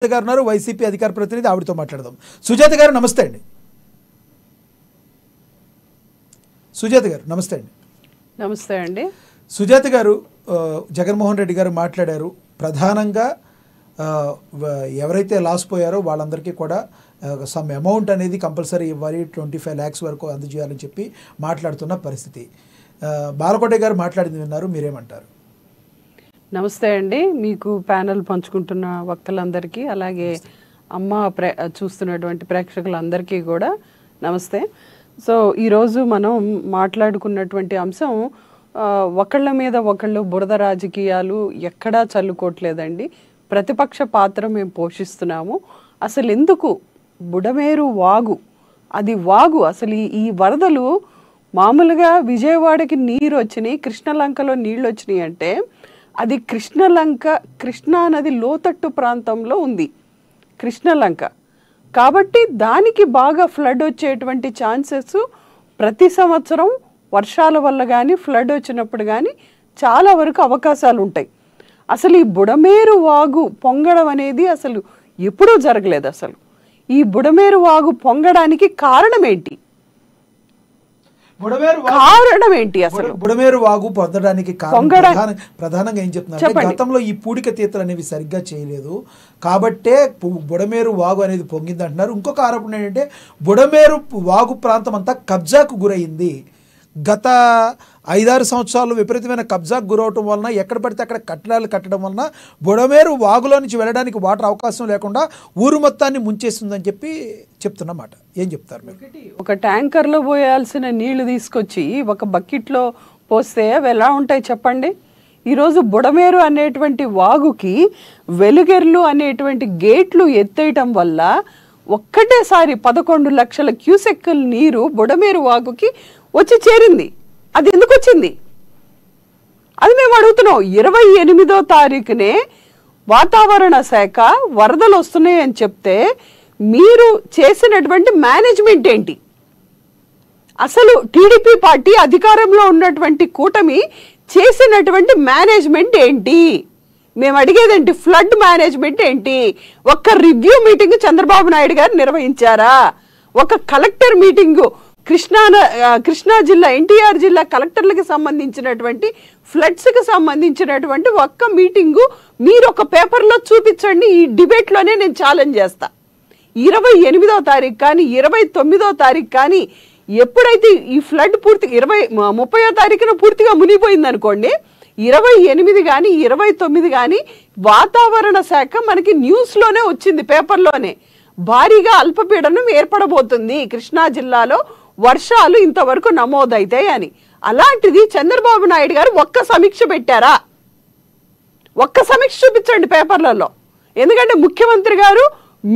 గారు ఉన్నారు, వైసీపీ అధికార ప్రతినిధి, ఆవిడతో మాట్లాడదాం. సుజాత గారు నమస్తే అండి. సుజాత గారు నమస్తే అండి. నమస్తే అండి. సుజాత గారు, జగన్మోహన్ రెడ్డి గారు మాట్లాడారు. ప్రధానంగా ఎవరైతే లాస్ పోయారో వాళ్ళందరికీ కూడా సమ్ అమౌంట్ అనేది కంపల్సరీ ఇవ్వాలి, 25 lakhs వరకు అందజేయాలని చెప్పి మాట్లాడుతున్న పరిస్థితి. బాలకోట గారు మాట్లాడింది విన్నారు, మీరేమంటారు? నమస్తే అండి. మీకు ప్యానెల్ పంచుకుంటున్న వక్తలందరికీ, అలాగే చూస్తున్నటువంటి ప్రేక్షకులందరికీ కూడా నమస్తే. సో ఈరోజు మనం మాట్లాడుకున్నటువంటి అంశం, ఒకళ్ళ మీద ఒకళ్ళు బురద రాజకీయాలు ఎక్కడా చల్లుకోవట్లేదండి. ప్రతిపక్ష పాత్ర మేము పోషిస్తున్నాము. అసలు ఎందుకు బుడమేరు వాగు, అది వాగు, అసలు ఈ వరదలు మామూలుగా విజయవాడకి నీరు వచ్చినాయి, కృష్ణలంకలో నీళ్ళు వచ్చినాయి అంటే అది కృష్ణా నది లోతట్టు ప్రాంతంలో ఉంది కృష్ణలంక. కాబట్టి దానికి బాగా ఫ్లడ్ వచ్చేటువంటి ఛాన్సెస్ ప్రతి సంవత్సరం వర్షాల వల్ల కానీ ఫ్లడ్ వచ్చినప్పుడు కానీ చాలా వరకు అవకాశాలు ఉంటాయి. అసలు ఈ బుడమేరు వాగు పొంగడం అనేది అసలు ఎప్పుడూ జరగలేదు. అసలు ఈ బుడమేరు వాగు పొంగడానికి కారణం ఏంటి? అసలు బుడమేరు వాగు పొందడానికి ప్రధానంగా ఏం చెప్తున్నారు? గతంలో ఈ పూడిక తీతలు అనేవి సరిగ్గా చేయలేదు కాబట్టే బుడమేరు వాగు అనేది పొంగింది అంటున్నారు. ఇంకొక ఆరోపణ ఏంటంటే బుడమేరు వాగు ప్రాంతం అంతా కబ్జాకు గురైంది. గత 5-6 సంవత్సరాలు విపరీతమైన కబ్జాకు గురవటం వలన ఎక్కడ పడితే అక్కడ కట్టడాలు కట్టడం వలన బుడమేరు వాగులో నుంచి వెళ్ళడానికి వాటర్ అవకాశం లేకుండా ఊరు మొత్తాన్ని ముంచేస్తుందని చెప్పి చెప్తున్నమాట. ఏం చెప్తారు మీరు? ఒక ట్యాంకర్లో పోయాల్సిన నీళ్లు తీసుకొచ్చి ఒక బకెట్లో పోస్తే అవి ఎలా ఉంటాయి చెప్పండి? ఈరోజు బుడమేరు అనేటువంటి వాగుకి వెలుగెర్లు అనేటువంటి గేట్లు ఎత్తేయటం వల్ల ఒక్కటేసారి 11 లక్షల క్యూసెక్కుల నీరు బుడమేరు వాగుకి వచ్చి చేరింది. అది ఎందుకు వచ్చింది? అది మేము అడుగుతున్నాం. 28వ తారీఖునే వాతావరణ శాఖ వరదలు వస్తున్నాయి అని చెప్తే మీరు చేసినటువంటి మేనేజ్మెంట్ ఏంటి? అసలు టీడీపీ పార్టీ అధికారంలో ఉన్నటువంటి కూటమి చేసినటువంటి మేనేజ్మెంట్ ఏంటి? మేము అడిగేదేంటి? ఫ్లడ్ మేనేజ్మెంట్ ఏంటి? ఒక్క రివ్యూ మీటింగ్ చంద్రబాబు నాయుడు గారు నిర్వహించారా? ఒక కలెక్టర్ మీటింగు కృష్ణా జిల్లా, ఎన్టీఆర్ జిల్లా కలెక్టర్లకు సంబంధించినటువంటి ఫ్లడ్స్కి సంబంధించినటువంటి ఒక్క మీటింగు మీరు ఒక పేపర్లో చూపించండి. ఈ డిబేట్లోనే నేను ఛాలెంజ్ చేస్తా. 28వ తారీఖు కానీ 29వ తారీఖు కానీ ఎప్పుడైతే ఈ ఫ్లడ్ పూర్తి 30వ తారీఖున పూర్తిగా మునిగిపోయింది అనుకోండి, 28 కానీ 29 కానీ వాతావరణ శాఖ మనకి న్యూస్లోనే వచ్చింది, పేపర్లోనే. భారీగా అల్పపీడనం ఏర్పడబోతుంది కృష్ణా జిల్లాలో, వర్షాలు ఇంతవరకు నమోదైతాయి అని. అలాంటిది చంద్రబాబు నాయుడు గారు ఒక్క సమీక్ష పెట్టారా? ఒక్క సమీక్ష చూపించండి పేపర్లలో. ఎందుకంటే ముఖ్యమంత్రి గారు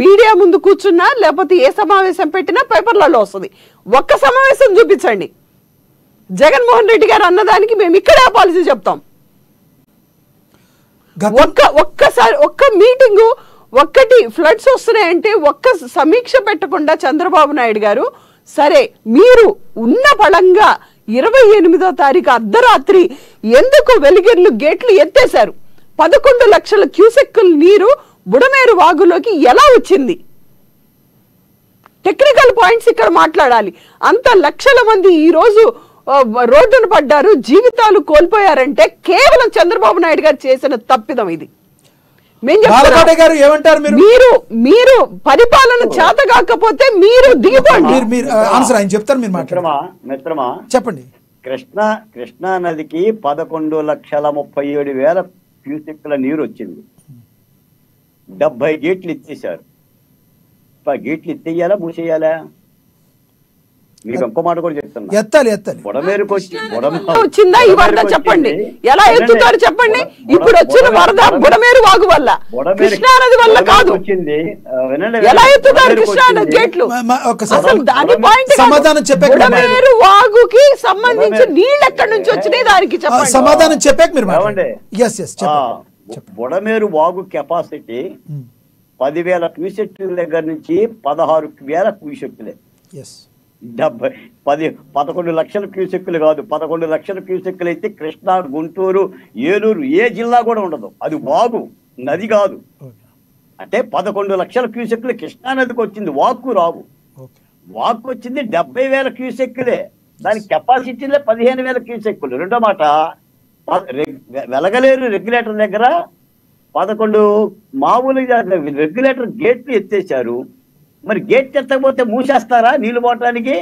మీడియా ముందు కూర్చున్నా లేకపోతే ఏ సమావేశం పెట్టినా పేపర్లలో వస్తుంది. ఒక్క సమావేశం చూపించండి. జగన్మోహన్ రెడ్డి గారు అన్నదానికి మేము ఇక్కడే పాలసీ చెప్తాం. ఒక్కసారి ఒక్క మీటింగు, ఒక్కటి ఫ్లడ్స్ వస్తున్నాయంటే ఒక్క సమీక్ష పెట్టకుండా చంద్రబాబు నాయుడు గారు, సరే మీరు ఉన్న బలంగా 28వ తారీఖు అర్ధరాత్రి ఎందుకు వెలిగిర్లు గేట్లు ఎత్తేశారు? 11 లక్షల క్యూసెక్కుల నీరు బుడమేరు వాగులోకి ఎలా వచ్చింది? టెక్నికల్ పాయింట్స్ ఇక్కడ మాట్లాడాలి. అంత లక్షల మంది ఈ రోజు రోడ్డున పడ్డారు, జీవితాలు కోల్పోయారంటే కేవలం చంద్రబాబు నాయుడు గారు చేసిన తప్పిదం ఇది. మీరు పరిపాలన చేత కాకపోతే మీరు దిగిపోండి. చెప్పండి. కృష్ణా నదికి 11,37,000 క్యూసెక్కుల నీరు వచ్చింది. 70 గేట్లు ఎత్తేసారు. గేట్లు ఎత్తేయాలా మూసేయాలా? మీకు ఇంకో మాట కూడా చెప్తున్నా. ఎత్తాలి. బుడమేరుకు వచ్చిందా ఈ వరద? చెప్పండి ఎలా ఎత్తుతారు చెప్పండి. ఇప్పుడు వచ్చిన వరద బుడమేరు వాగు వల్ల, కృష్ణా నది వల్ల కాదు. వచ్చింది ఎలా ఎత్తుతారు కృష్ణా నది గేట్లు? అసలు దాని పాయింట్ సమాధానం చెప్పే. బుడమేరు వాగుకి సంబంధించి నీళ్ళు ఎక్కడి నుంచి వచ్చినాయి దానికి చెప్పండి. సమాధానం చెప్పాక మీరు బుడమేరు వాగు కెపాసిటీ 10,000 క్యూసెక్కుల దగ్గర నుంచి 16,000 క్యూసెక్కులే. 11 లక్షల క్యూసెక్కులు కాదు, 11 లక్షల క్యూసెక్కులు అయితే కృష్ణా, గుంటూరు, ఏలూరు ఏ జిల్లా కూడా ఉండదు. అది వాగు, నది కాదు. అంటే 11 లక్షల క్యూసెక్లు కృష్ణానదికి వచ్చింది, వాక్కు రావు. ఓకే. వాక్కు వచ్చింది 70,000 క్యూసెక్కులే, దానికి కెపాసిటీలే 15,000 క్యూసెక్కులు. రెండో మాట, వెలగలేరు రెగ్యులేటర్ దగ్గర 11 మామూలుగా రెగ్యులేటర్ గేట్లు ఎత్తేసారు. మరి గేట్ ఎత్తకపోతే మూసేస్తారా నీళ్లు పోవటానికి?